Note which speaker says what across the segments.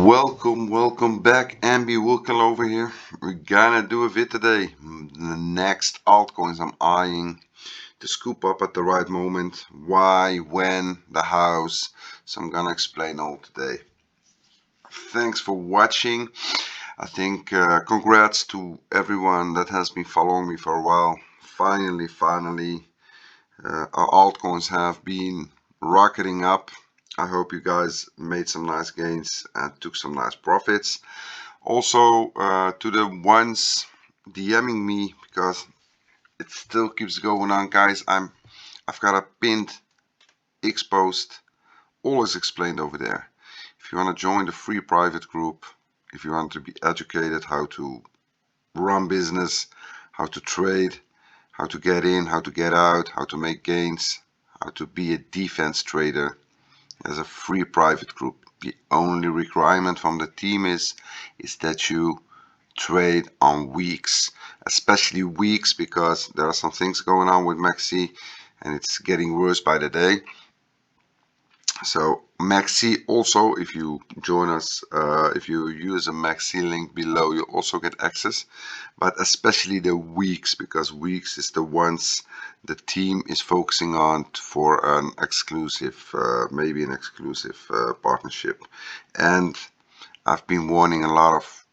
Speaker 1: Welcome back. MB Wilkel over here. We're gonna do a vid today. The next altcoins I'm eyeing to scoop up at the right moment. Why, when, the hows. So I'm gonna explain all today. Thanks for watching. I think congrats to everyone that has been following me for a while. Finally, our altcoins have been rocketing up. I hope you guys made some nice gains and took some nice profits. Also to the ones DMing me, because it still keeps going on, guys. I've got a pinned X post, always explained over there. If you want to join the free private group, if you want to be educated how to run business, how to trade, how to get in, how to get out, how to make gains, how to be a defense trader, as a free private group. The only requirement from the team is that you trade on Weex, especially Weex, because there are some things going on with Mexc and it's getting worse by the day. So Mexc, also, if you join us, if you use a Mexc link below, you also get access, but especially the Weex, because Weex is the ones the team is focusing on for an exclusive, maybe an exclusive partnership. And I've been warning a lot of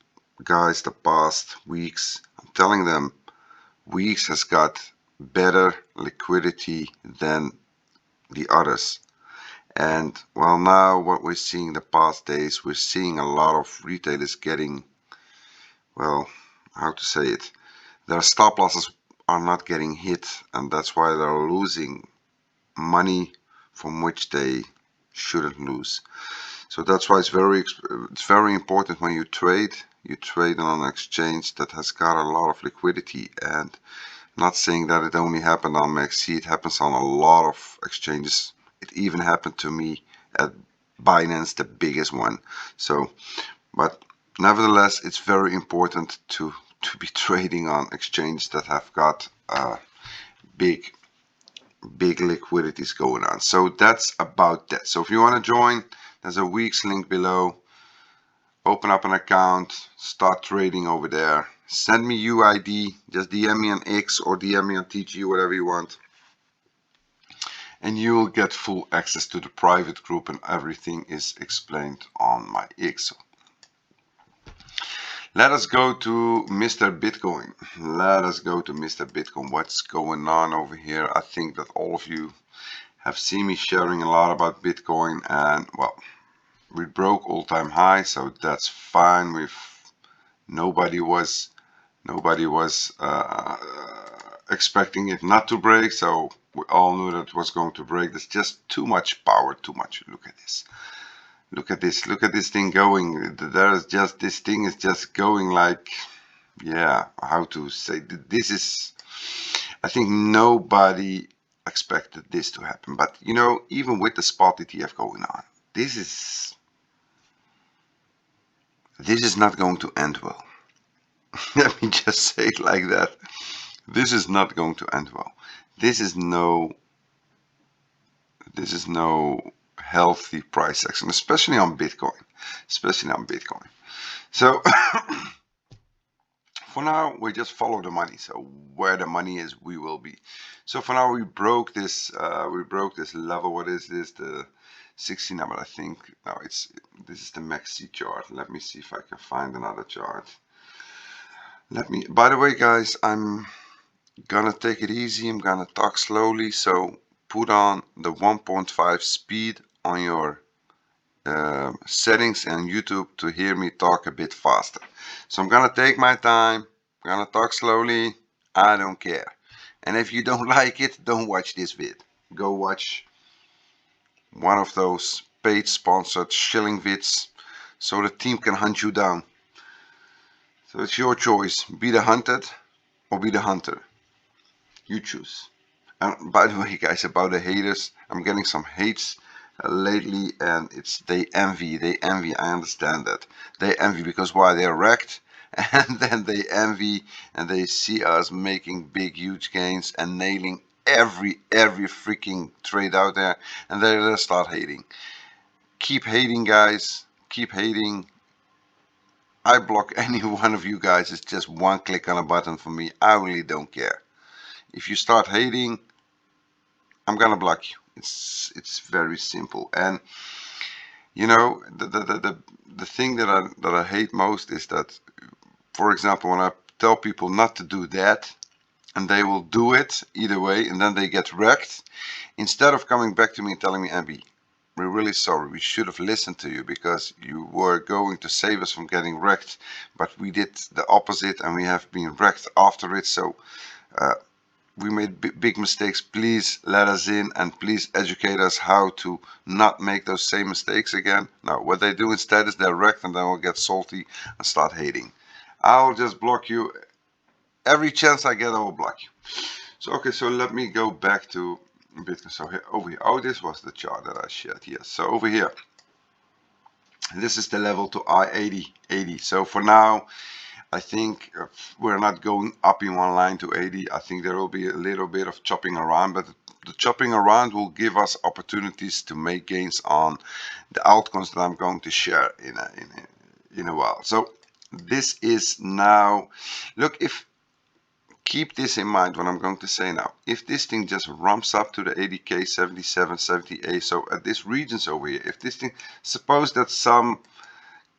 Speaker 1: guys the past weeks. I'm telling them Weex has got better liquidity than the others. And well, now what we're seeing the past days, we're seeing a lot of retailers getting, well, how to say it, their stop losses are not getting hit, and that's why they're losing money from which they shouldn't lose. So that's why it's very important when you trade on an exchange that has got a lot of liquidity. And not saying that it only happened on Mexc, it happens on a lot of exchanges. It even happened to me at Binance, the biggest one. So, but nevertheless, it's very important to be trading on exchanges that have got big liquidities going on. So that's about that. So if you want to join, there's a Weex link below. Open up an account, start trading over there. Send me UID, just DM me on X or DM me on TG, whatever you want. And you will get full access to the private group, and everything is explained on my X. Let us go to Mr. Bitcoin. What's going on over here? I think that all of you have seen me sharing a lot about Bitcoin, and well, we broke all-time high, so that's fine. Nobody was expecting it not to break, so we all knew that it was going to break. There's just too much power, too much. Look at this thing going. This thing is just going like, yeah, how to say, this is, I think nobody expected this to happen. But you know, even with the spot ETF going on, this is not going to end well. Let me just say it like that. This is not going to end well. This is no healthy price action, especially on Bitcoin. So for now, we just follow the money. So where the money is, we will be. So for now, we broke this level. What is this? The 60 number, I think. No, this is the Mexc chart. Let me see if I can find another chart. By the way, guys, I'm gonna take it easy. I'm gonna talk slowly, so put on the 1.5 speed on your settings on YouTube to hear me talk a bit faster. So I'm gonna take my time, I'm gonna talk slowly. I don't care. And if you don't like it, don't watch this vid. Go watch one of those paid sponsored shilling vids so the team can hunt you down. So it's your choice. Be the hunted or be the hunter. You choose. And by the way, guys, about the haters, I'm getting some hates lately, and they envy. I understand that. They envy because why? They're wrecked, and then they envy, and they see us making big, huge gains and nailing every freaking trade out there, and they start hating. Keep hating, guys. Keep hating. I block any one of you guys. It's just one click on a button for me. I really don't care. If you start hating, I'm gonna block you. It's very simple. And you know, the thing that I hate most is that, for example, when I tell people not to do that, and they will do it either way, and then they get wrecked, instead of coming back to me and telling me, Abby, we're really sorry, we should have listened to you because you were going to save us from getting wrecked, but we did the opposite and we have been wrecked after it. So we made big mistakes. Please let us in and please educate us how to not make those same mistakes again. No, what they do instead is they're wrecked and then we'll get salty and start hating. I'll just block you. Every chance I get, I will block you. So okay, so let me go back to Bitcoin. So here, over here, oh, this was the chart that I shared. Yes, so over here, this is the level to I-80. So for now, I think we're not going up in one line to 80. I think there will be a little bit of chopping around, but the chopping around will give us opportunities to make gains on the altcoins that I'm going to share in a while. So this is now, look, if keep this in mind what I'm going to say now. If this thing just ramps up to the 80k, 77, 78, so at this regions over here, if this thing, suppose that some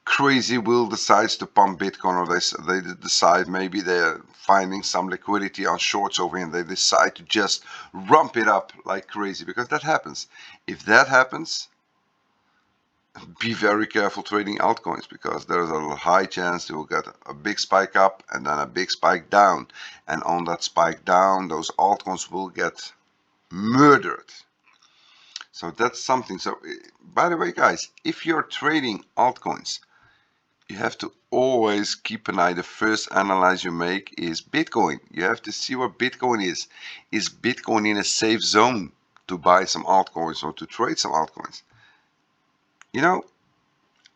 Speaker 1: crazy will decides to pump Bitcoin, or they decide maybe they're finding some liquidity on shorts over here and they decide to just rump it up like crazy, because that happens. If that happens, be very careful trading altcoins, because there's a high chance you will get a big spike up and then a big spike down, and on that spike down those altcoins will get murdered. So that's something. So by the way guys, if you're trading altcoins, you have to always keep an eye. The first analyze you make is Bitcoin. You have to see what Bitcoin is. Is Bitcoin in a safe zone to buy some altcoins or to trade some altcoins? You know,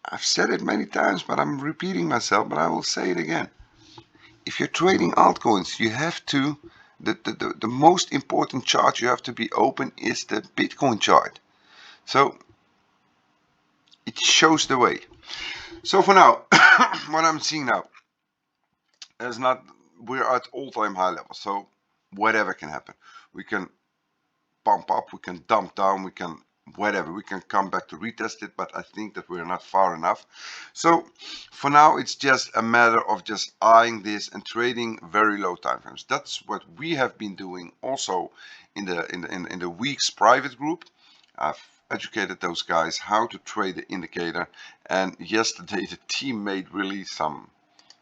Speaker 1: I've said it many times, but I'm repeating myself, but I will say it again. If you're trading altcoins, you have to, the most important chart you have to be open is the Bitcoin chart. So it shows the way. So for now, what I'm seeing now is not, we're at all-time high level. So whatever can happen. We can pump up, we can dump down, we can whatever, we can come back to retest it, but I think that we're not far enough. So for now it's just a matter of just eyeing this and trading very low time frames. That's what we have been doing also in the Weex private group. I've educated those guys how to trade the indicator, and yesterday the team made really some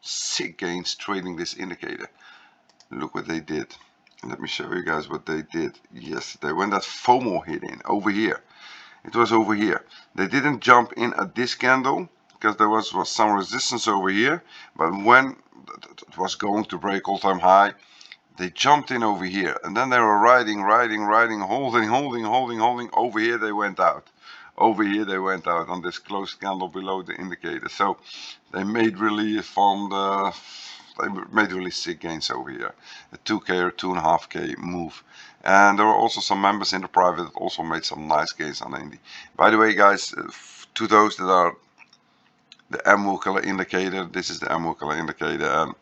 Speaker 1: sick gains trading this indicator. Look what they did. Let me show you guys what they did yesterday when that FOMO hit in over here. It was over here. They didn't jump in at this candle because there was some resistance over here, but when it was going to break all-time high, they jumped in over here, and then they were riding, holding. Over here they went out. Over here they went out on this closed candle below the indicator. So they made really sick gains over here. A 2k or 2.5k move. And there were also some members in the private that also made some nice gains on Indy. By the way guys, to those that are the MW color indicator, this is the MW color indicator, and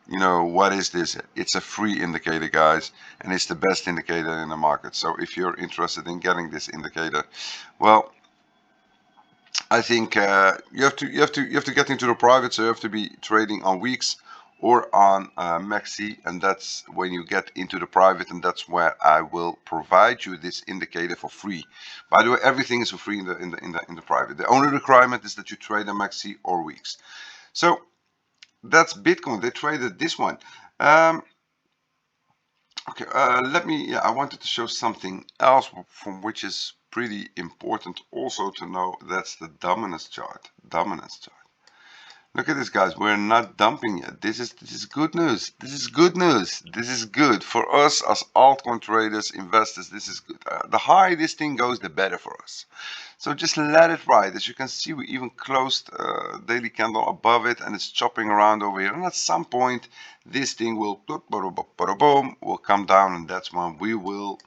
Speaker 1: you know what is this? It's a free indicator guys, and it's the best indicator in the market. So if you're interested in getting this indicator, well, I think you have to get into the private, so you have to be trading on Weex or on Mexc, and that's when you get into the private, and that's where I will provide you this indicator for free. By the way, everything is for free in the private. The only requirement is that you trade on Mexc or Weex. So that's Bitcoin. They traded this one. Okay, I wanted to show something else from which is pretty important also to know. That's the dominance chart. Look at this guys, we're not dumping yet. This is good news. This is good news. This is good for us as altcoin traders, investors. This is good. The higher this thing goes, the better for us. So just let it ride. As you can see, we even closed daily candle above it, and it's chopping around over here. And at some point, this thing will come down, and that's when we will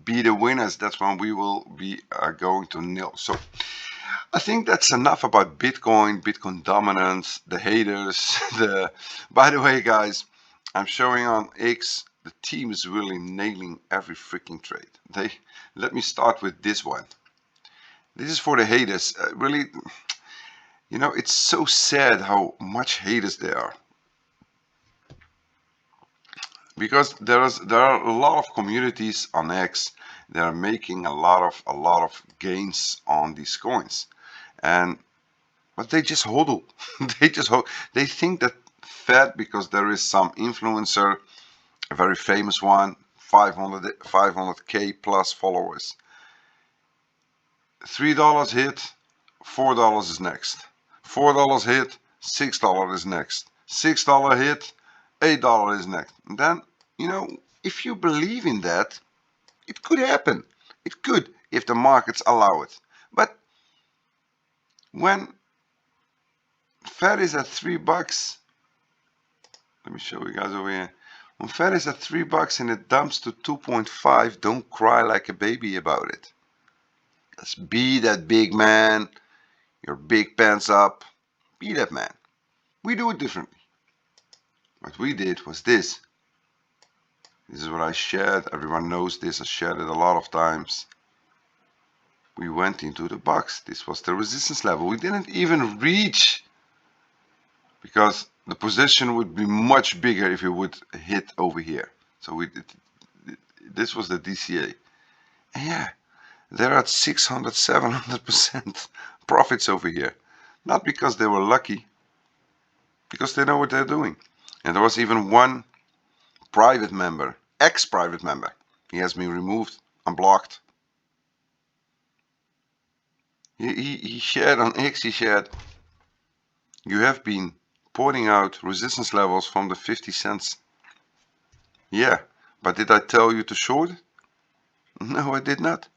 Speaker 1: be the winners. That's when we will be going to nil. So I think that's enough about Bitcoin dominance, the haters. By the way, guys, I'm showing on X. The team is really nailing every freaking trade. Let me start with this one. This is for the haters. Really, it's so sad how much haters there are. Because there are a lot of communities on X that are making a lot of gains on these coins, but they just hodl. They think that Fed, because there is some influencer, a very famous one, 500k plus followers. $3 hit, $4 is next. $4 hit, $6 is next. $6 hit, $8 is next. And then, if you believe in that, it could happen. It could, if the markets allow it. But when Fed is at $3, let me show you guys over here. When Fed is at $3 and it dumps to 2.5, don't cry like a baby about it. Just be that big man, your big pants up. Be that man. We do it differently. What we did was this. This is what I shared. Everyone knows this. I shared it a lot of times. We went into the box. This was the resistance level. We didn't even reach, because the position would be much bigger if it would hit over here. So we did. This was the DCA. And yeah, they're at 600, 700% profits over here. Not because they were lucky, because they know what they're doing. And there was even one private member, ex-private member. He has been removed, unblocked. He shared on X, he shared, you have been pointing out resistance levels from the 50 cents. Yeah, but did I tell you to short it? No, I did not.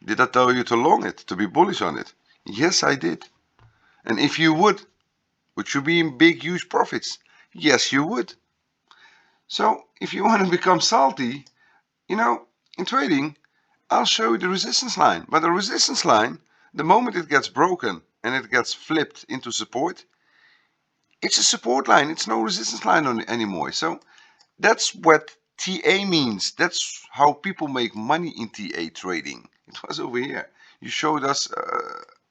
Speaker 1: Did I tell you to long it, to be bullish on it? Yes, I did. And if you would you be in big, huge profits? Yes, you would. So if you want to become salty, in trading, I'll show you the resistance line. But the resistance line, the moment it gets broken and it gets flipped into support, it's a support line. It's no resistance line anymore. So that's what TA means. That's how people make money in TA trading. It was over here. You showed us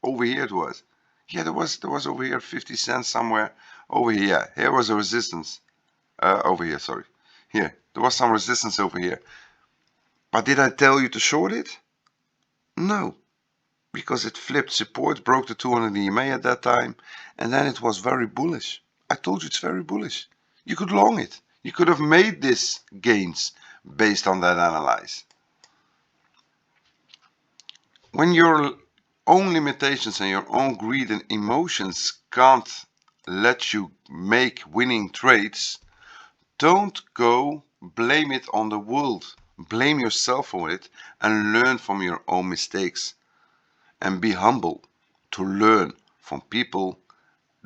Speaker 1: over here it was. Yeah, there was over here 50 cents somewhere. Over here. Here was a resistance. Over here, sorry. Here. There was some resistance over here. But did I tell you to short it? No. Because it flipped support, broke the 200 EMA at that time, and then it was very bullish. I told you it's very bullish. You could long it. You could have made this gains based on that analyze. When your own limitations and your own greed and emotions can't let you make winning trades, don't go blame it on the world. Blame yourself for it and learn from your own mistakes. And be humble to learn from people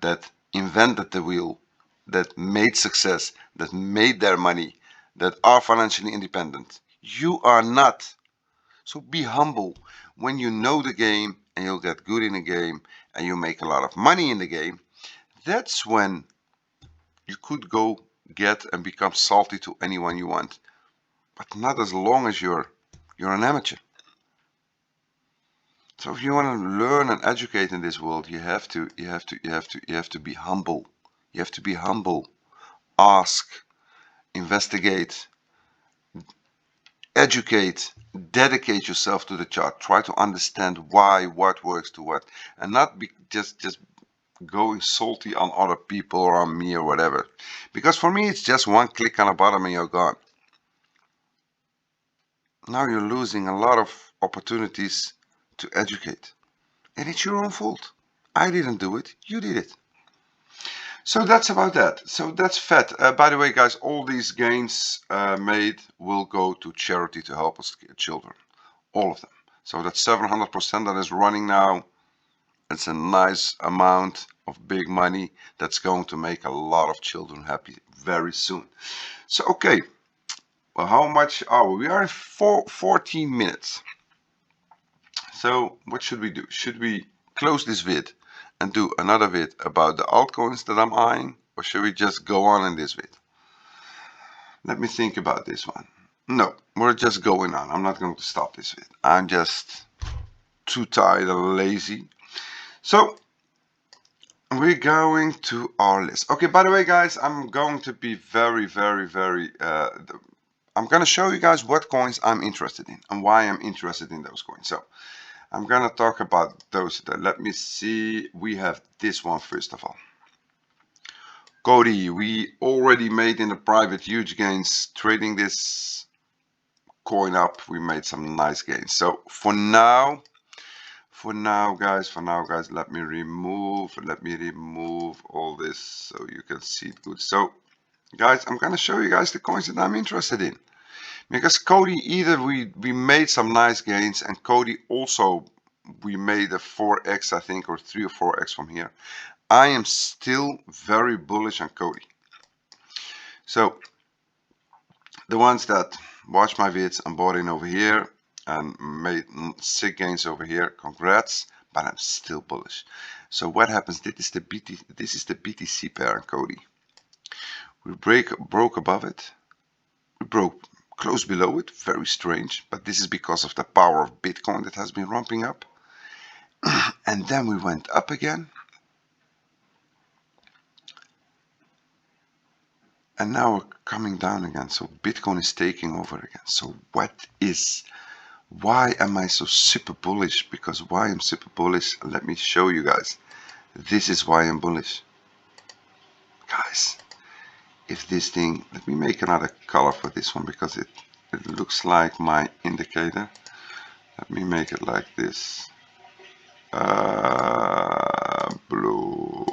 Speaker 1: that invented the wheel, that made success, that made their money, that are financially independent. You are not. So be humble. When you know the game and you'll get good in the game and you make a lot of money in the game, that's when you could go get and become salty to anyone you want. But not as long as you're an amateur. So if you want to learn and educate in this world, you have to be humble. You have to be humble. Ask, investigate, educate, dedicate yourself to the chart. Try to understand why, what works to what, and not be just going salty on other people or on me or whatever. Because for me, it's just one click on the bottom and you're gone. Now you're losing a lot of opportunities to educate. And it's your own fault. I didn't do it, you did it. So that's about that. So that's Fed. By the way, guys, all these gains made will go to charity to help us children. All of them. So that's 700% that is running now. It's a nice amount of big money that's going to make a lot of children happy very soon. So, okay. Well, how much are we? We are in 14 minutes. So what should we do? Should we close this vid and do another vid about the altcoins that I'm eyeing, or should we just go on in this vid? Let me think about this one. No, we're just going on. I'm not going to stop this vid. I'm just too tired and lazy. So we're going to our list. Okay, by the way, guys, I'm going to be very I'm going to show you guys what coins I'm interested in and why I'm interested in those coins. So I'm going to talk about those. Let me see. We have this one first of all. Coti, we already made in the private huge gains trading this coin up. We made some nice gains. So for now guys, let me remove all this so you can see it good. So guys, I'm gonna show you guys the coins that I'm interested in, because Coti, either we made some nice gains, and Coti also we made a 4x, I think, or 3 or 4x from here. I am still very bullish on Coti. So the ones that watch my vids and bought in over here and made sick gains over here, congrats, but I'm still bullish. So what happens? This is the BTC pair in Coti. We broke above it. We broke close below it. Very strange, but this is because of the power of Bitcoin that has been ramping up. And then we went up again. And now we're coming down again. So Bitcoin is taking over again. So why am I so super bullish? Because why I'm super bullish, let me show you guys. This is why I'm bullish. Guys, if this thing, let me make another color for this one because it looks like my indicator. Let me make it like this. Blue,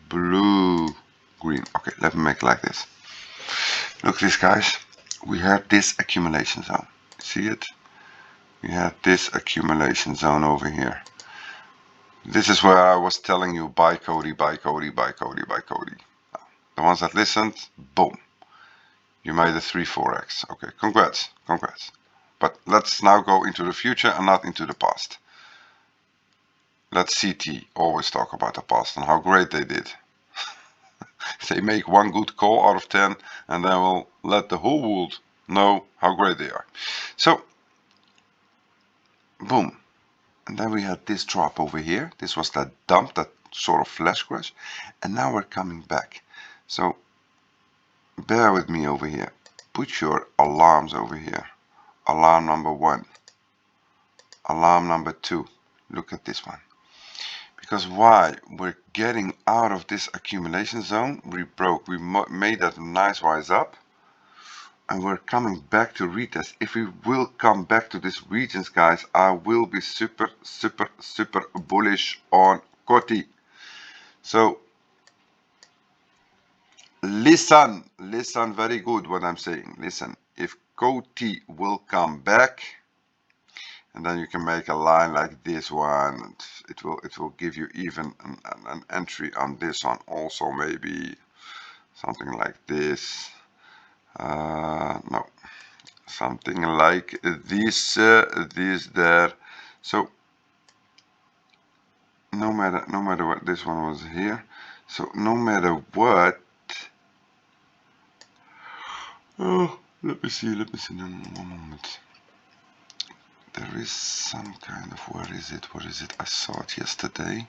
Speaker 1: green. Okay, let me make it like this. Look at this, guys. We have this accumulation zone. See it? We have this accumulation zone over here. This is where I was telling you buy Coti, buy Coti, buy Coti, buy Coti. The ones that listened, boom. You made a 3-4x. Okay, congrats. But let's now go into the future and not into the past. Let CT always talk about the past and how great they did. They make one good call out of 10 and then we'll let the whole world know how great they are. So, boom. And then we had this drop over here. This was that dump, that sort of flash crash. And now we're coming back. So, bear with me over here. Put your alarms over here. Alarm number 1. Alarm number 2. Look at this one. Because why? We're getting out of this accumulation zone. We made that nice rise up. And we're coming back to retest. If we will come back to this regions, guys, I will be super bullish on Coti. So listen very good what I'm saying. Listen, if Coti will come back, and then you can make a line like this one, it will give you even an entry on this one also, maybe something like this. No, something like this there. So no matter what, this one was here. So no matter what, oh, let me see one moment. There is some kind of, where is it? I saw it yesterday.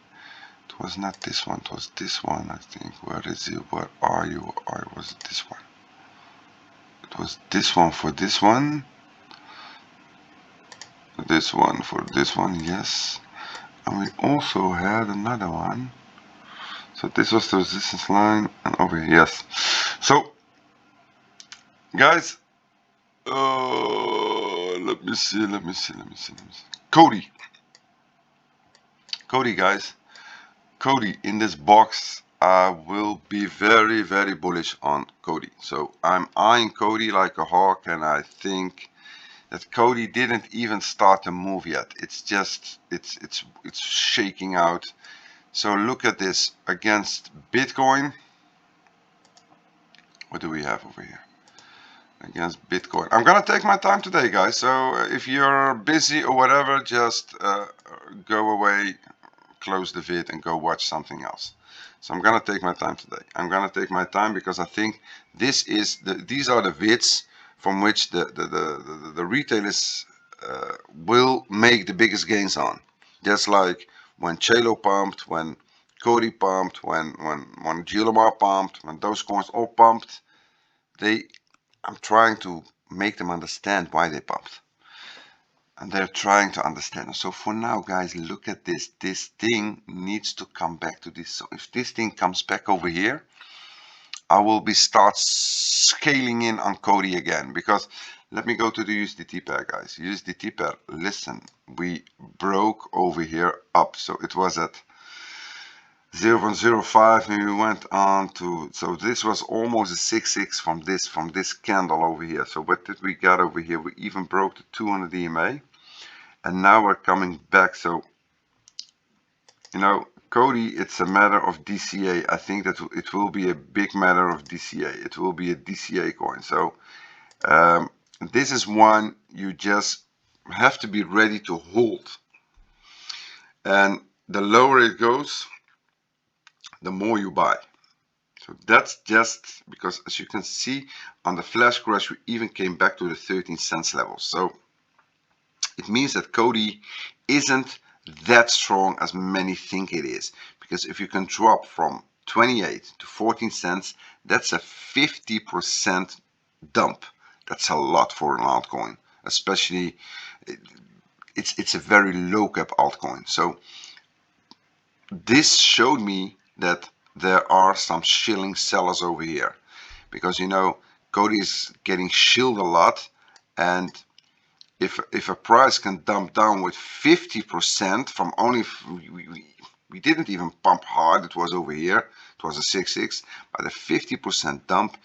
Speaker 1: It was not this one, it was this one, I think. Where is it? Where are you? Or was it this one? It was this one for this one. This one for this one, yes. And we also had another one. So this was the resistance line, and over here, yes. So, guys, let me see. Coti, guys. Coti, in this box, I will be very bullish on Coti. So I'm eyeing Coti like a hawk, and I think that Coti didn't even start to move yet. It's just it's shaking out. So look at this against Bitcoin. What do we have over here? Against Bitcoin. I'm gonna take my time today, guys. So if you're busy or whatever, just go away, close the vid and go watch something else. So I'm gonna take my time today. I'm gonna take my time because I think these are the vids from which the retailers will make the biggest gains on. Just like when Chelo pumped, when Coti pumped, when glmr pumped, when those coins all pumped, I'm trying to make them understand why they pumped. And they're trying to understand. So for now, guys, look at this. This thing needs to come back to this. So if this thing comes back over here, I will start scaling in on Coti again. Because let me go to the USDT pair, guys. USDT pair, listen, we broke over here up. So it was at 0.05 and we went on to, so this was almost a 6x from this candle over here. So what did we get over here? We even broke the 200 EMA. And now we're coming back. So, you know, Coti, it's a matter of DCA. I think that it will be a big matter of DCA. It will be a DCA coin. So this is one you just have to be ready to hold. And the lower it goes, the more you buy. So that's just because, as you can see, on the flash crash, we even came back to the 13 cents level. So it means that Coti isn't that strong as many think it is, because if you can drop from 28 to 14 cents, that's a 50% dump. That's a lot for an altcoin, especially it's a very low cap altcoin. So this showed me that there are some shilling sellers over here, because you know Coti is getting shilled a lot, and if a price can dump down with 50% from only, we didn't even pump hard, it was over here, it was a 6x, but a 50% dump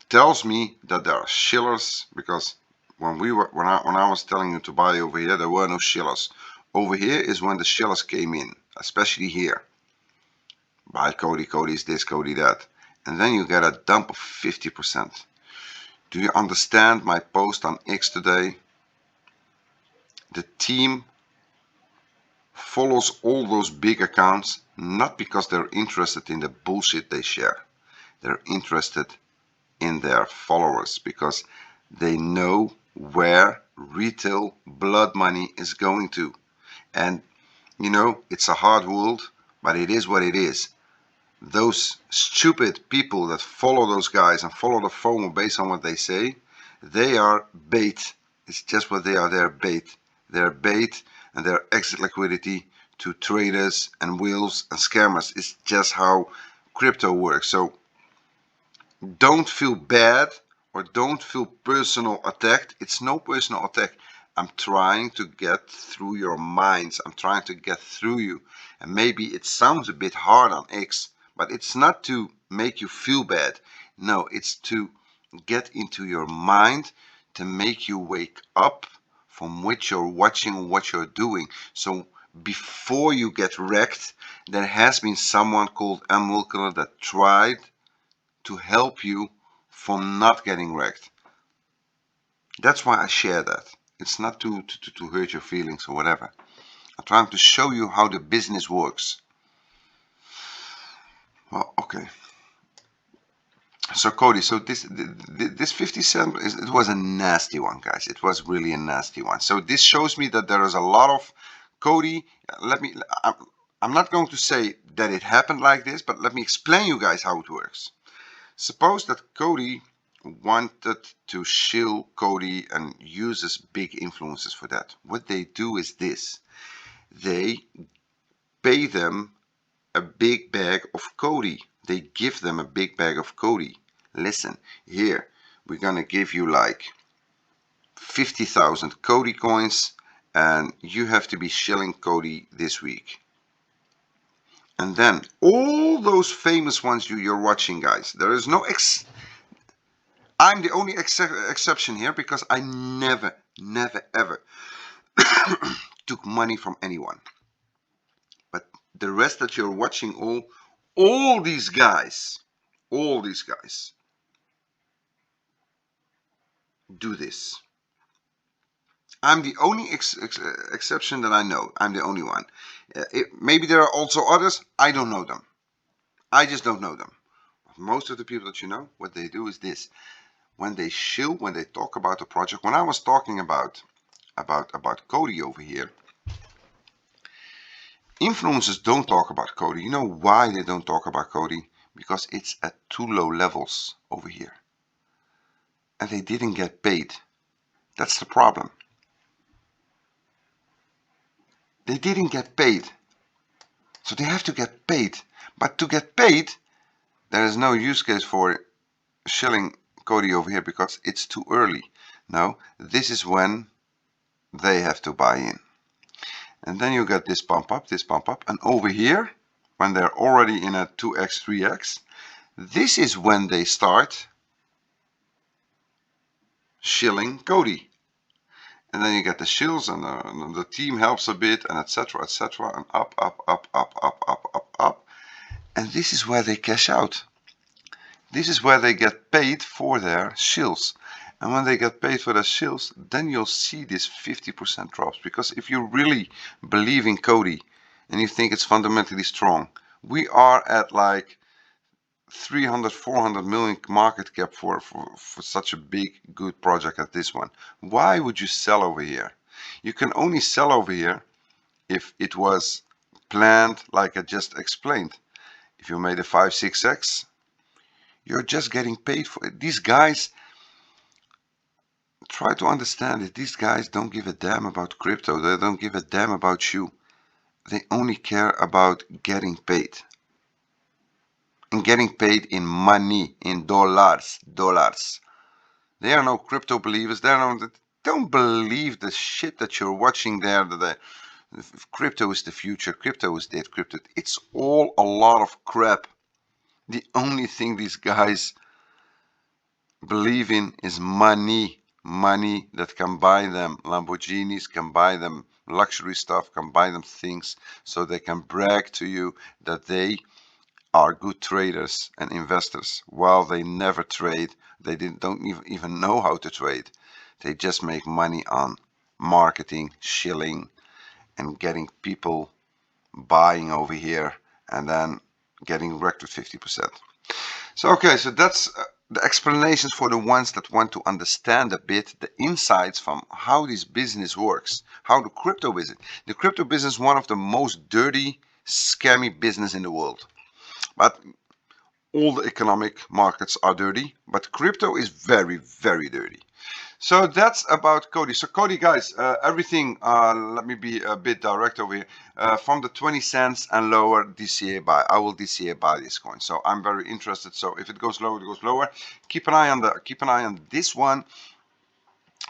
Speaker 1: tells me that there are shillers, because when I was telling you to buy over here, there were no shillers. Over here is when the shillers came in, especially here. Buy Coti, Coti's this, Coti that. And then you get a dump of 50%. Do you understand my post on X today? The team follows all those big accounts not because they're interested in the bullshit they share. They're interested in their followers because they know where retail blood money is going to. And you know, it's a hard world, but it is what it is. Those stupid people that follow those guys and follow the FOMO based on what they say, they are bait. It's just what they are. They're bait. They're bait, and they're exit liquidity to traders and whales and scammers. It's just how crypto works. So don't feel bad or don't feel personal attacked. It's no personal attack. I'm trying to get through your minds. I'm trying to get through you. And maybe it sounds a bit hard on X, but it's not to make you feel bad. No, it's to get into your mind, to make you wake up from what you're watching, what you're doing. So before you get wrecked, there has been someone called MW that tried to help you from not getting wrecked. That's why I share that. It's not to hurt your feelings or whatever. I'm trying to show you how the business works. Well, okay. So Coti, so this 50 cent, it was a nasty one, guys. It was really a nasty one. So this shows me that there is a lot of Coti. I'm not going to say that it happened like this, but let me explain you guys how it works. Suppose that Coti wanted to shill Coti and uses big influencers for that. What they do is this. They pay them a big bag of Coti. They give them a big bag of Coti. Listen, here we're gonna give you like 50,000 Coti coins and you have to be shilling Coti this week. And then all those famous ones you're watching, guys, there is no I'm the only exception here because I never ever took money from anyone. But the rest that you're watching, all these guys do this. I'm the only exception that I know. I'm the only one. Maybe there are also others. I don't know them. I just don't know them. Most of the people that you know, what they do is this. When they shill, when they talk about a project, when I was talking about Coti over here, influencers don't talk about Coti. You know why they don't talk about Coti? Because it's at too low levels over here. And they didn't get paid. That's the problem. They didn't get paid. So they have to get paid. But to get paid, there is no use case for shilling Coti over here because it's too early. No, this is when they have to buy in. And then you get this pump up, and over here, when they're already in a 2x, 3x, this is when they start shilling Coti. And then you get the shills, and the team helps a bit, and etc., and up, up. And this is where they cash out. This is where they get paid for their shills. And when they get paid for their shills, then you'll see this 50% drops. Because if you really believe in Coti and you think it's fundamentally strong, we are at like 300, 400 million market cap for such a big, good project as this one. Why would you sell over here? You can only sell over here if it was planned like I just explained. If you made a 5, 6x, you're just getting paid for it. These guys, try to understand it. These guys don't give a damn about crypto. They don't give a damn about you. They only care about getting paid. And getting paid in money, in dollars. They are no crypto believers. They don't believe the shit that you're watching there. Crypto is the future. Crypto is dead. Crypto. It's all a lot of crap. The only thing these guys believe in is money. Money that can buy them Lamborghinis, can buy them luxury stuff, can buy them things so they can brag to you that they are good traders and investors. While they never trade, they don't even know how to trade. They just make money on marketing, shilling, and getting people buying over here and then getting wrecked with 50%. So okay, so that's the explanations for the ones that want to understand a bit the insights from how this business works, how the crypto business. The crypto business is one of the most dirty, scammy business in the world. But all the economic markets are dirty, but crypto is very, very dirty. So that's about Coti. So Coti, guys, everything, let me be a bit direct over here. From the 20 cents and lower, DCA buy. I will DCA buy this coin. So I'm very interested. So if it goes lower, it goes lower. Keep an eye on this one,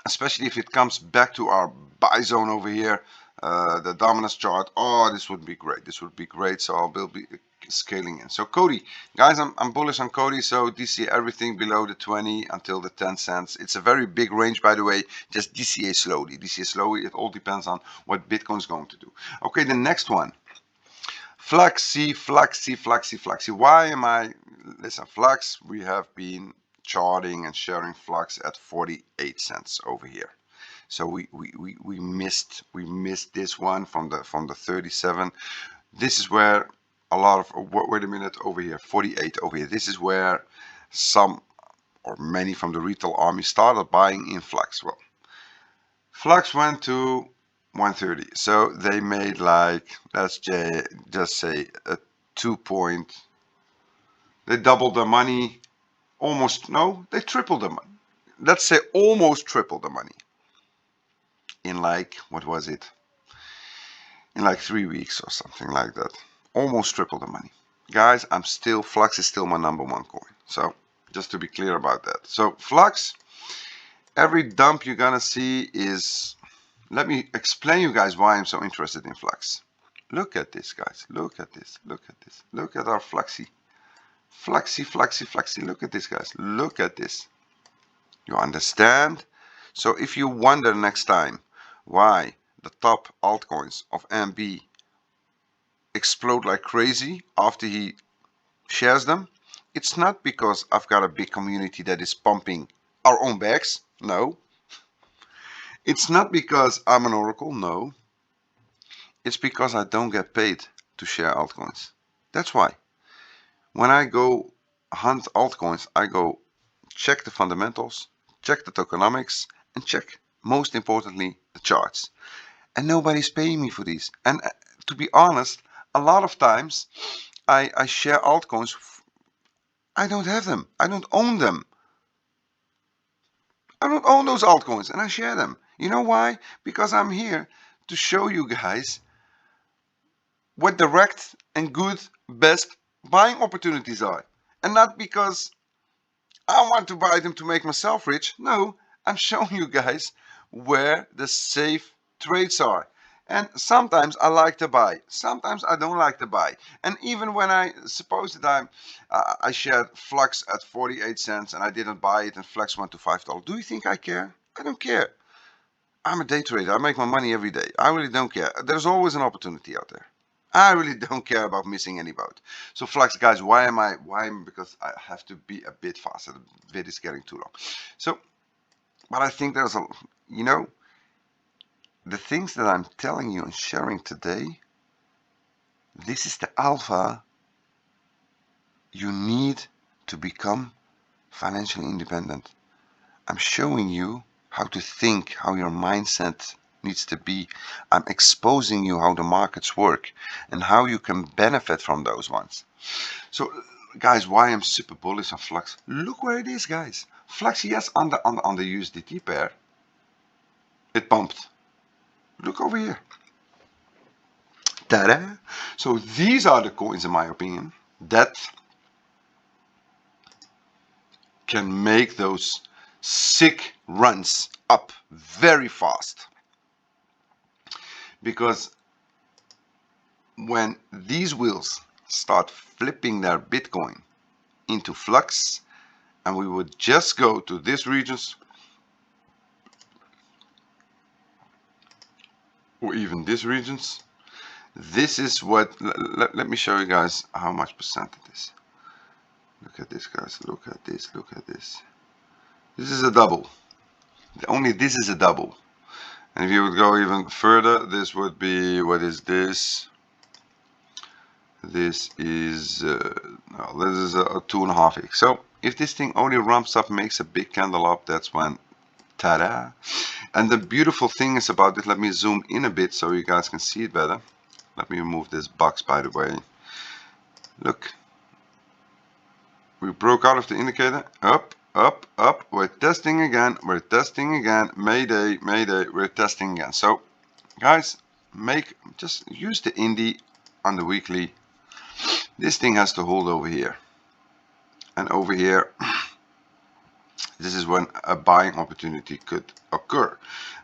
Speaker 1: especially if it comes back to our buy zone over here. The dominance chart. Oh, this would be great. This would be great. So I'll be scaling in. So Coti, guys, I'm bullish on Coti. So DCA everything below the 20 until the 10 cents. It's a very big range, by the way. Just DCA slowly. DCA slowly. It all depends on what Bitcoin's going to do. Okay, the next one. Fluxy. Why am I? Listen, Flux. We have been charting and sharing Flux at 48 cents over here. So we missed this one from the 37. This is where a lot of, wait a minute, over here, 48 over here. This is where some or many from the retail army started buying in Flux. Well, Flux went to 130, so they made like, let's just say a 2 point. They doubled the money, almost, no, they tripled the money. Let's say almost tripled the money. In like, what was it? In like 3 weeks or something like that. Almost triple the money. Guys, Flux is still my number one coin. So just to be clear about that. So Flux, every dump you're gonna see is, let me explain you guys why I'm so interested in Flux. Look at this, guys. Look at this. Look at our Fluxy. Look at this, guys. Look at this. You understand? So if you wonder next time why the top altcoins of MB explode like crazy after he shares them, it's not because I've got a big community that is pumping our own bags. No, It's not because I'm an oracle, no. It's because I don't get paid to share altcoins. That's why. When I go hunt altcoins, I go check the fundamentals, check the tokenomics, and check, most importantly, the charts. And nobody's paying me for these. And to be honest, a lot of times I share altcoins. I don't have them. I don't own them. I don't own those altcoins, and I share them. You know why? Because I'm here to show you guys what direct and good best buying opportunities are. And not because I want to buy them to make myself rich. No, I'm showing you guys where the safe trades are. And sometimes I like to buy, sometimes I don't like to buy. And even when I suppose that I shared Flux at 48 cents and I didn't buy it and Flux went to $5, do you think I care? I don't care. I'm a day trader. I make my money every day. I really don't care. There's always an opportunity out there. I really don't care about missing any boat. So Flux, guys, why? Because I have to be a bit faster. The vid is getting too long. So, but I think there's the things that I'm telling you and sharing today, this is the alpha you need to become financially independent. I'm showing you how to think, how your mindset needs to be. I'm exposing you how the markets work and how you can benefit from those ones. So guys, why I'm super bullish on Flux? Look where it is, guys. Flux, yes, on the USDT pair, it pumped. Look over here. Ta-da! So these are the coins, in my opinion, that can make those sick runs up very fast. Because when these wheels start flipping their Bitcoin into Flux, and we would just go to these regions, or even these regions, this is what, let me show you guys how much percent it is. Look at this, guys, look at this, look at this. This is a double. Only this is a double. And if you would go even further, this would be, what is this? This is a 2.5x. So if this thing only ramps up, makes a big candle up, that's when, ta-da. And the beautiful thing is about it, let me zoom in a bit so you guys can see it better. Let me remove this box, by the way. Look, we broke out of the indicator, up, up, up, we're testing again, mayday, mayday, we're testing again. So guys, just use the Indy on the weekly. This thing has to hold over here, and over here, this is when a buying opportunity could occur.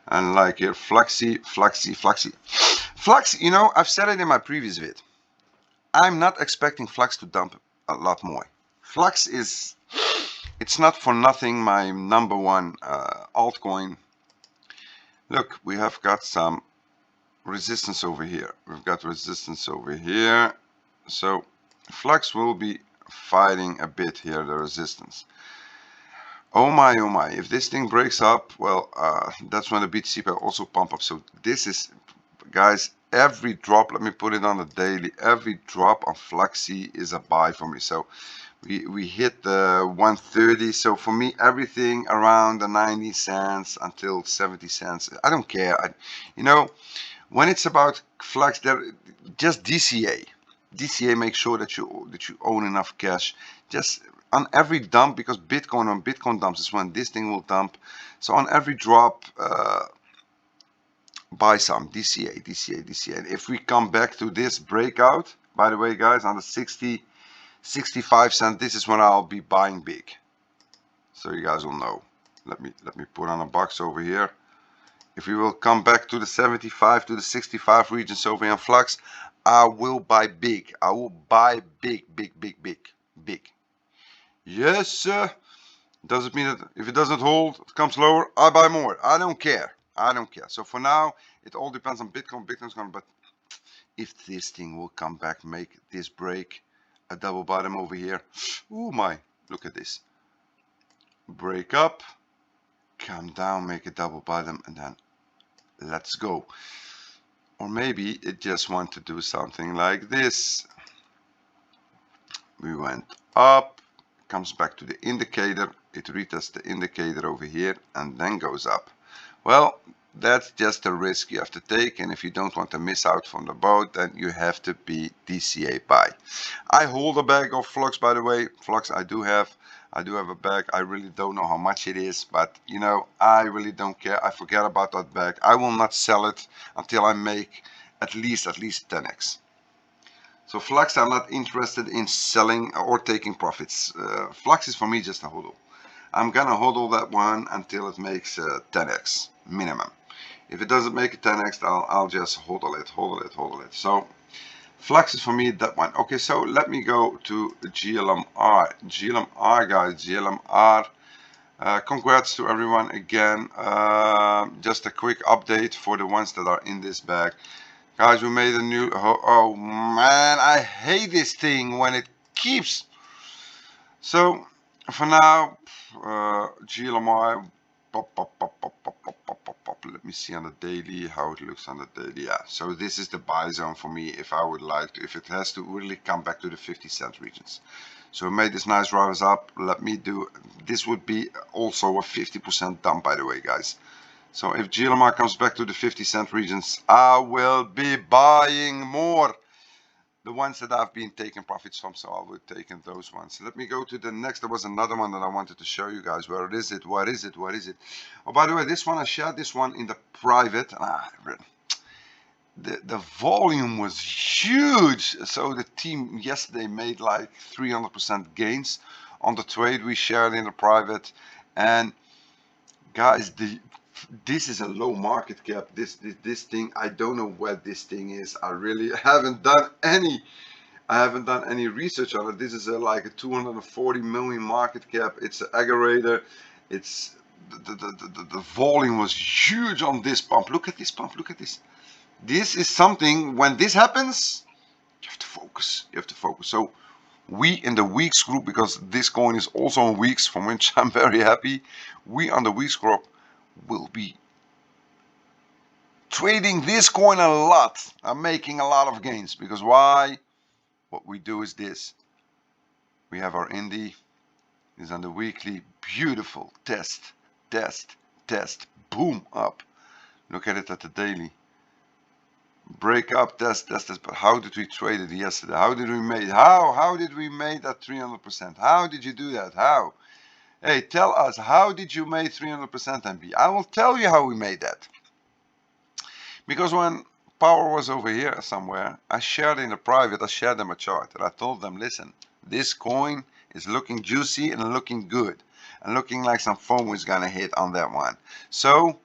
Speaker 1: And like here, Fluxy. Flux, you know, I've said it in my previous vid. I'm not expecting Flux to dump a lot more. Flux is, it's not for nothing my number one altcoin. Look, we have got some resistance over here. We've got resistance over here. So Flux will be fighting a bit here, the resistance. Oh my, if this thing breaks up, well, that's when the BTC pair also pump up. So this is, guys, every drop, let me put it on the daily, every drop on Fluxy is a buy for me. So we hit the 130. So for me, everything around the 90 cents until 70 cents, I don't care. You know, when it's about Flux, just DCA. DCA, make sure that you own enough cash. Just on every dump, because Bitcoin dumps is when this thing will dump. So on every drop, buy some DCA. And if we come back to this breakout, by the way, guys, on the 65 cents, this is when I'll be buying big. So you guys will know. Let me put on a box over here. If we will come back to the 75 to the 65 regions over here in Flux, I will buy big. I will buy big. Yes, sir. Does it mean that if it doesn't hold, it comes lower, I buy more? I don't care. So for now, it all depends on Bitcoin. Bitcoin's going, but if this thing will come back, make this break, a double bottom over here. Oh my, look at this. Break up, come down, make a double bottom, and then let's go. Or maybe it just wants to do something like this. We went up, comes back to the indicator, it retests the indicator over here and then goes up. Well, that's just a risk you have to take, and if you don't want to miss out from the boat, then you have to be DCA buy. I hold a bag of Flux, by the way. Flux I do have a bag. I really don't know how much it is, but you know, I really don't care. I forget about that bag. I will not sell it until I make at least 10x. So Flux, I'm not interested in selling or taking profits. Flux is for me just a hodl. I'm gonna hodl that one until it makes 10x minimum. If it doesn't make a 10x, I'll just hodl it. So Flux is for me that one. Okay, so let me go to glmr. glmr, guys, glmr. Congrats to everyone again. Just a quick update for the ones that are in this bag. Guys, we made a new, oh man, I hate this thing when it keeps. So for now, glmr, let me see on the daily how it looks on the daily. Yeah, so this is the buy zone for me if I would like to, if it has to really come back to the 50-cent regions. So we made this nice rise up. Let me do, this would be also a 50% dump, by the way, guys. So if glmr comes back to the 50-cent regions, I will be buying more. The ones that I've been taking profits from, so I will take those ones. Let me go to the next. There was another one that I wanted to show you guys. Where is it? What is it? What is it? Oh, by the way, this one, I shared this one in the private. The volume was huge. So the team yesterday made like 300% gains on the trade we shared in the private. And guys, this is a low market cap. This thing, I don't know what this thing is. I really haven't done any research on it. This is like a 240 million market cap. It's an aggregator. It's the volume was huge on this pump. Look at this pump. Look at this. This is something, when this happens, you have to focus. You have to focus. So we in the Weex group, because this coin is also on Weex, from which I'm very happy, we on the Weex group will be trading this coin a lot. I'm making a lot of gains, because why? What we do is this. We have our indie is on the weekly, beautiful test, boom, up. Look at it at the daily. Break up, test. But how did we trade it yesterday? How did we make? How did we make that 300%? How did you do that? How? Hey, tell us, how did you make 300% MB? I will tell you how we made that. Because when Powr was over here somewhere, I shared in the private, I shared them a chart, and I told them, listen, this coin is looking juicy and looking good, and looking like some foam is gonna hit on that one. So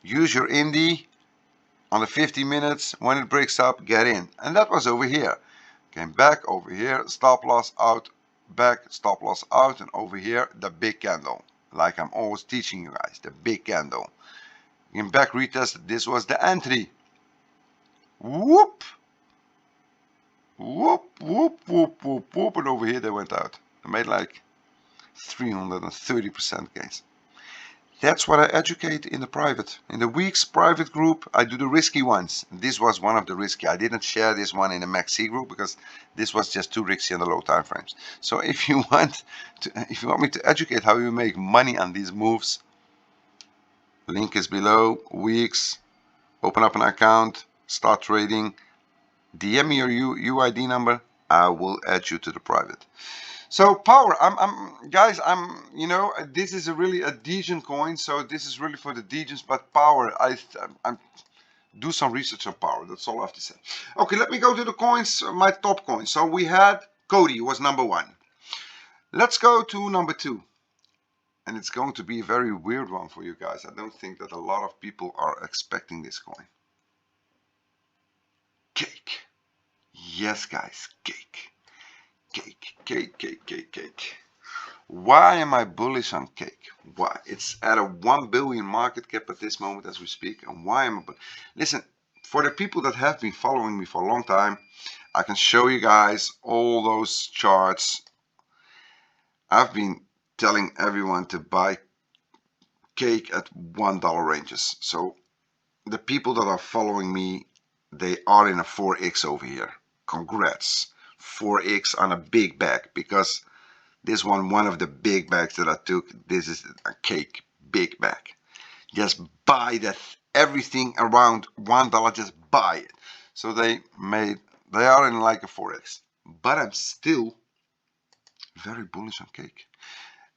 Speaker 1: use your indie on the 50 minutes. When it breaks up, get in. And that was over here. Came back over here, stop loss out, back, stop loss out, and over here the big candle, like I'm always teaching you guys, the big candle. In back retest, this was the entry. Whoop, whoop, whoop, whoop, whoop, whoop, and over here they went out. I made like 330% gains. That's what I educate in the private. In the Weex private group, I do the risky ones. This was one of the risky. I didn't share this one in the Mexc group because this was just too risky in the low time frames. So if you want me to educate how you make money on these moves, link is below. Weex, open up an account, start trading, DM me your UID number. I will add you to the private. So Powr, guys, you know, this is really a degen coin, so this is really for the degens. But Powr, I'm do some research on Powr. That's all I have to say. Okay, let me go to the coins, my top coins. So we had Coti was number 1. Let's go to number 2, and it's going to be a very weird one for you guys. I don't think that a lot of people are expecting this coin. Cake. Yes, guys, cake. Cake. Why am I bullish on cake? Why? It's at a 1 billion market cap at this moment as we speak. And why am I bullish? Listen, for the people that have been following me for a long time, I can show you guys all those charts. I've been telling everyone to buy cake at $1 ranges. So the people that are following me, they are in a 4x over here. Congrats. 4x on a big bag, because this one of the big bags that I took, this is a cake, big bag. Just buy that, everything around $1, just buy it. So they are in like a 4x. But I'm still very bullish on cake.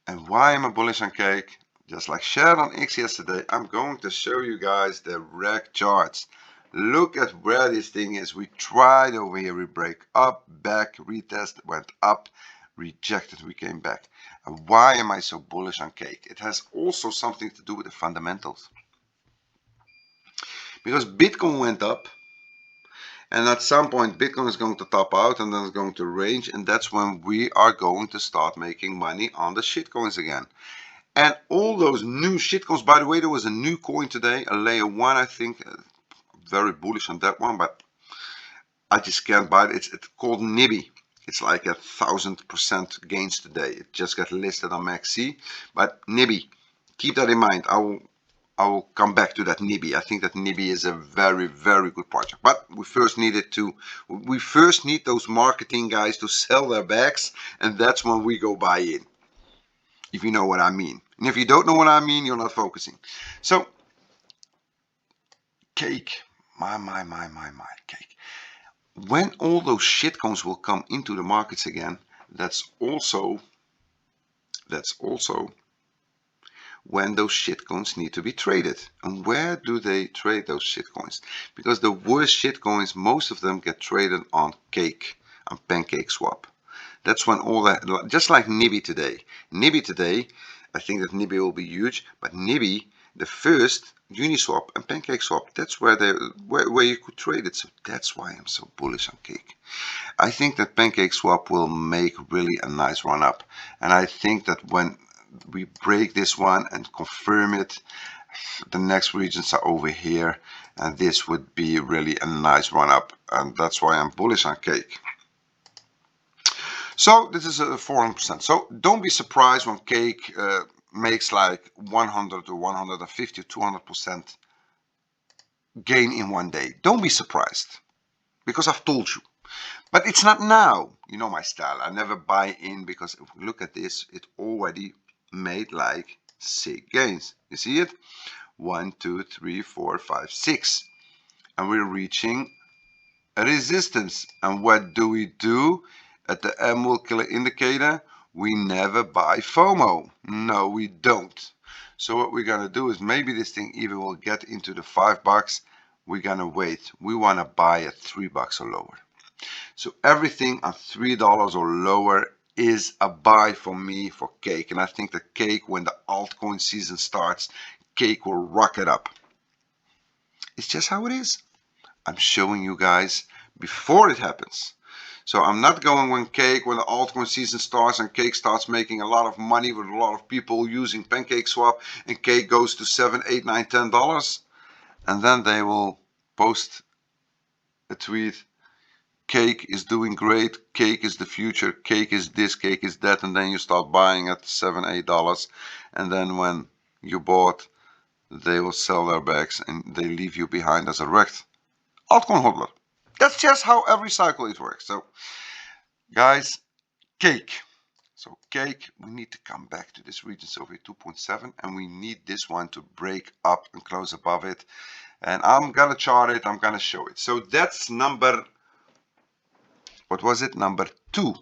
Speaker 1: And why am I bullish on cake? Just like shared on X yesterday, I'm going to show you guys the reg charts. Look at where this thing is. We tried over here, we break up, back, retest, went up, rejected, we came back. And why am I so bullish on cake? It has also something to do with the fundamentals. Because Bitcoin went up, and at some point Bitcoin is going to top out and then it's going to range, and that's when we are going to start making money on the shitcoins again. And all those new shitcoins, by the way, there was a new coin today, a layer 1, I think. Very bullish on that one, but I just can't buy it. It's called Nibby. It's like 1,000% gains today. It just got listed on Mexc. But Nibby, keep that in mind. I will come back to that Nibby. I think that Nibby is a very, very good project. But we first need those marketing guys to sell their bags, and that's when we go buy in. If you know what I mean. And if you don't know what I mean, you're not focusing. So, cake. My, cake. When all those shitcoins will come into the markets again, that's also when those shitcoins need to be traded. And where do they trade those shitcoins? Because the worst shitcoins, most of them get traded on cake, on pancake swap. That's when all that, just like Nibby today. Nibby today, I think that Nibby will be huge, but Nibby, the first Uniswap and pancake swap, that's where you could trade it. So that's why I'm so bullish on cake. I think that pancake swap will make really a nice run up, and I think that when we break this one and confirm it, the next regions are over here, and this would be really a nice run up, and that's why I'm bullish on cake. So this is a 400%. So don't be surprised when cake makes like 100 to 150 to 200% gain in one day. Don't be surprised, because I've told you. But it's not now. You know my style. I never buy in, because if we look at this, it already made like 6 gains. You see it? 1, 2, 3, 4, 5, 6. And we're reaching a resistance. And what do we do at the MW killer indicator? We never buy FOMO. No, we don't. So what we're gonna do is, maybe this thing even will get into the $5. We're gonna wait. We wanna buy at $3 or lower. So everything on $3 or lower is a buy for me for cake. And I think that cake, when the altcoin season starts, cake will rocket up. It's just how it is. I'm showing you guys before it happens. So I'm not going when the altcoin season starts and cake starts making a lot of money with a lot of people using pancake swap, and cake goes to $7, $8, $9, $10, and then they will post a tweet, cake is doing great, cake is the future, cake is this, cake is that, and then you start buying at $7, $8, and then when you bought, they will sell their bags and they leave you behind as a wrecked altcoin hodler. That's just how every cycle it works. So guys, cake. So cake, we need to come back to this region over here, 2.7, and we need this one to break up and close above it. And I'm gonna chart it, I'm gonna show it. So that's number, what was it? Number 2.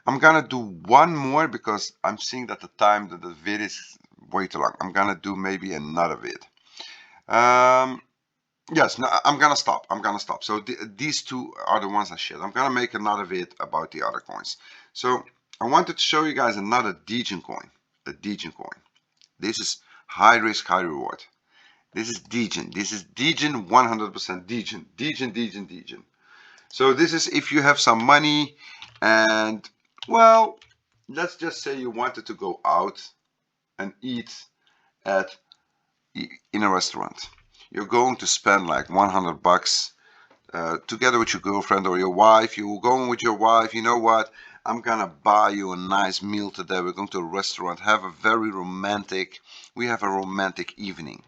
Speaker 1: I'm gonna do one more, because I'm seeing that the time that the vid is way too long. I'm gonna do maybe another vid. Yes, no, I'm gonna stop. So these two are the ones I shared. I'm gonna make another vid about the other coins. So I wanted to show you guys another Degen coin. A Degen coin. This is high risk, high reward. This is Degen. This is Degen, 100% Degen. Degen. So this is if you have some money and, well, let's just say you wanted to go out and eat in a restaurant. You're going to spend like $100 together with your girlfriend or your wife. You're going with your wife. You know what? I'm gonna buy you a nice meal today. We're going to a restaurant, have a romantic evening.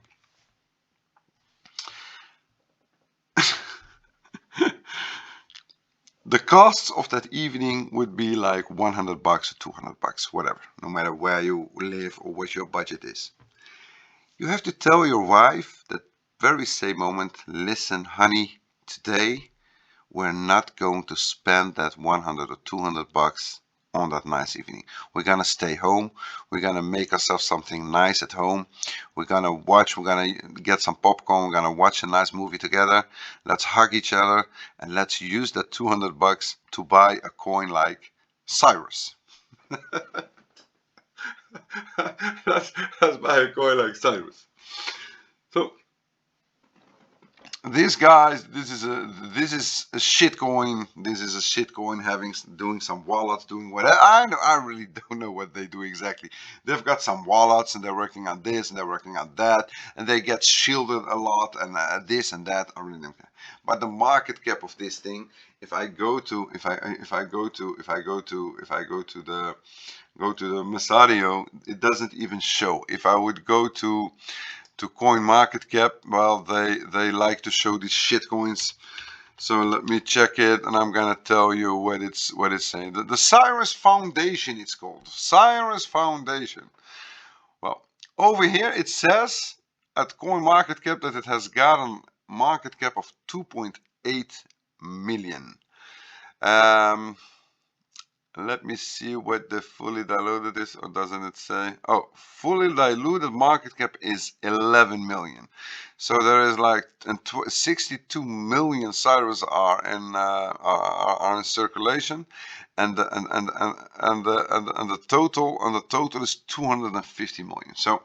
Speaker 1: The costs of that evening would be like $100 or $200, whatever, no matter where you live or what your budget is. You have to tell your wife that very same moment, listen, honey, today we're not going to spend that 100 or 200 bucks on that nice evening. We're gonna stay home. We're gonna make ourselves something nice at home. We're gonna get some popcorn. We're gonna watch a nice movie together. Let's hug each other and let's use that 200 bucks to buy a coin like Cirus. let's buy a coin like Cirus. So these guys, this is a shitcoin. This is a shitcoin doing some wallets, doing whatever. I really don't know what they do exactly. They've got some wallets and they're working on this and they're working on that, and they get shielded a lot and this and that. I really don't care. But the market cap of this thing, if I go to the Messario, it doesn't even show. If I would go to coin market cap, well, they like to show these shit coins. So let me check it and I'm gonna tell you what it's saying. The Cirus Foundation, it's called Cirus Foundation. Well, over here it says at coin market cap that it has got a market cap of 2.8 million. Let me see what the fully diluted is, or doesn't it say? Oh, fully diluted market cap is 11 million. So there is like 62 million Cirus are in circulation, and the total is 250 million. So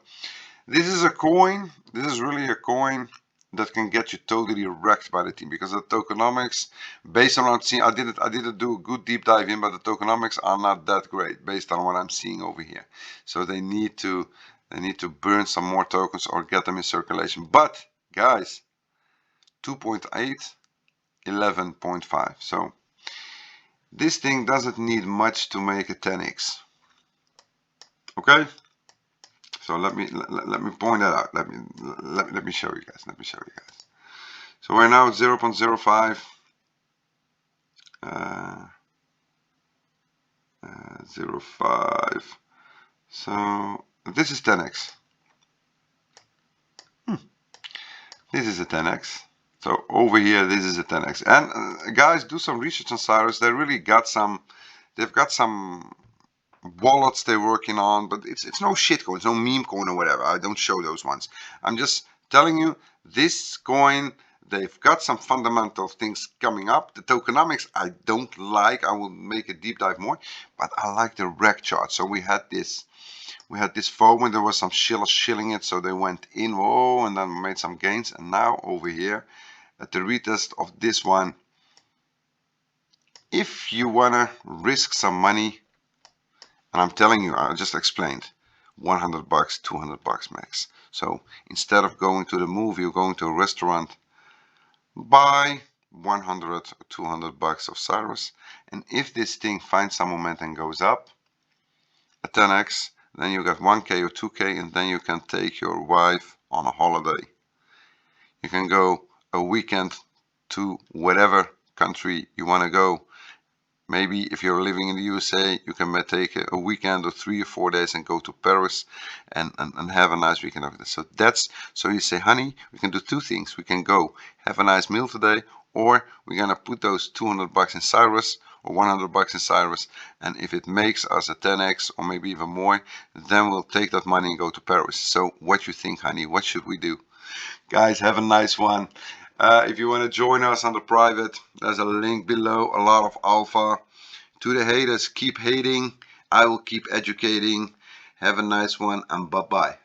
Speaker 1: this is a coin. This is really a coin that can get you totally wrecked by the team, because the tokenomics, based on what I'm seeing, I didn't do a good deep dive in, but the tokenomics are not that great based on what I'm seeing over here. So they need to burn some more tokens or get them in circulation. But guys, 2.8, 11.5. So this thing doesn't need much to make a 10x. Okay. So let me point that out. Let me show you guys. So we're now at 0.05. 0.5. So this is 10x. This is a 10x. So over here, this is a 10x. And guys, do some research on Cirus. They really got some. They've got some wallets they're working on, but it's no shitcoin, it's no meme coin or whatever. I don't show those ones. I'm just telling you, this coin, they've got some fundamental things coming up. The tokenomics I don't like. I will make a deep dive more, but I like the rec chart. So we had this FOMO when there was some shillers shilling it, so they went in, whoa, and then made some gains. And now over here at the retest of this one, if you wanna risk some money, and I'm telling you, I just explained, 100 bucks, 200 bucks max. So instead of going to the movie or going to a restaurant, buy 100 or 200 bucks of Cirus. And if this thing finds some momentum and goes up, a 10x, then you got 1K or 2K, and then you can take your wife on a holiday. You can go a weekend to whatever country you want to go. Maybe if you're living in the USA, you can take a weekend or 3 or 4 days and go to Paris and have a nice weekend over there. So you say, honey, we can do two things. We can go have a nice meal today, or we're gonna put those 200 bucks in Cirus or 100 bucks in Cirus, and if it makes us a 10x or maybe even more, then we'll take that money and go to Paris. So what you think, honey? What should we do? Guys, have a nice one. If you want to join us on the private, there's a link below. A lot of alpha. To the haters, keep hating. I will keep educating. Have a nice one, and bye-bye.